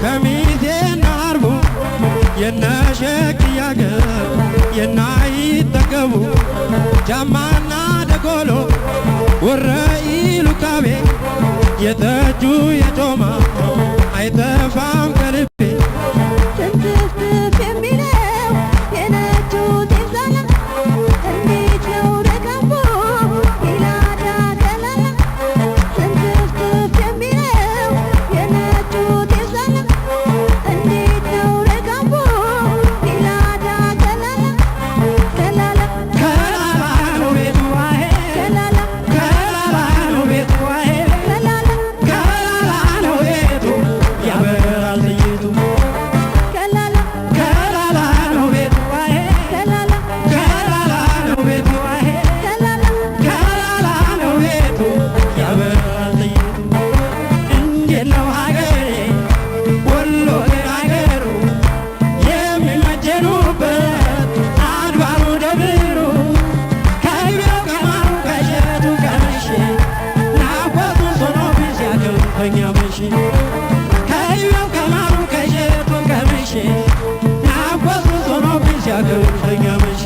ከሚሴና አርቡ የነሸክያ ገር የናይጠገቡ ጃማና ደጎሎ ወረኢሉ ካቤ የተጁ የጮማ አይጠፋም ከልቤ ትንትፍትፍ የሚለው የነጩ ጤዛላ እንዴት ነው ደጋሞ ይላዳ ገላላ ትንትፍትፍ የሚለው የነጩ ጤዛላ እንዴት ነው ደጋሞ ይላዳ ገላላ ገላላ ከላላ ነው ቤቱ ዋሄ ገላላ ከላላ ነው ቤቱ ዋሄ ገላላ ከላላ ነው ቤቱ ያበራል ጥይቱ ገላላ ከላላ ነው ቤቱ ዋሄ ገላላ ከላላ ነው ቤቱ ዋሄ ገላላ ከላላ ነው ቤቱ ያበራል ጥይቱ እንዴት ነው ሀገሬ ወሎ ግን ሀገሩ የሚመጀኑበት አድባሩ ደብሩ ከግቤው ከማሩ ከሸቱ ቀምሼ ናፍቆቱ ሆኖብኝ ሲያከንፈኝ አመሼ ከግቤው ከማሩ ከሸቱ ቀምሼ ናፍቆቱ ሆኖብኝ ሲያከንፈኝ አመሼ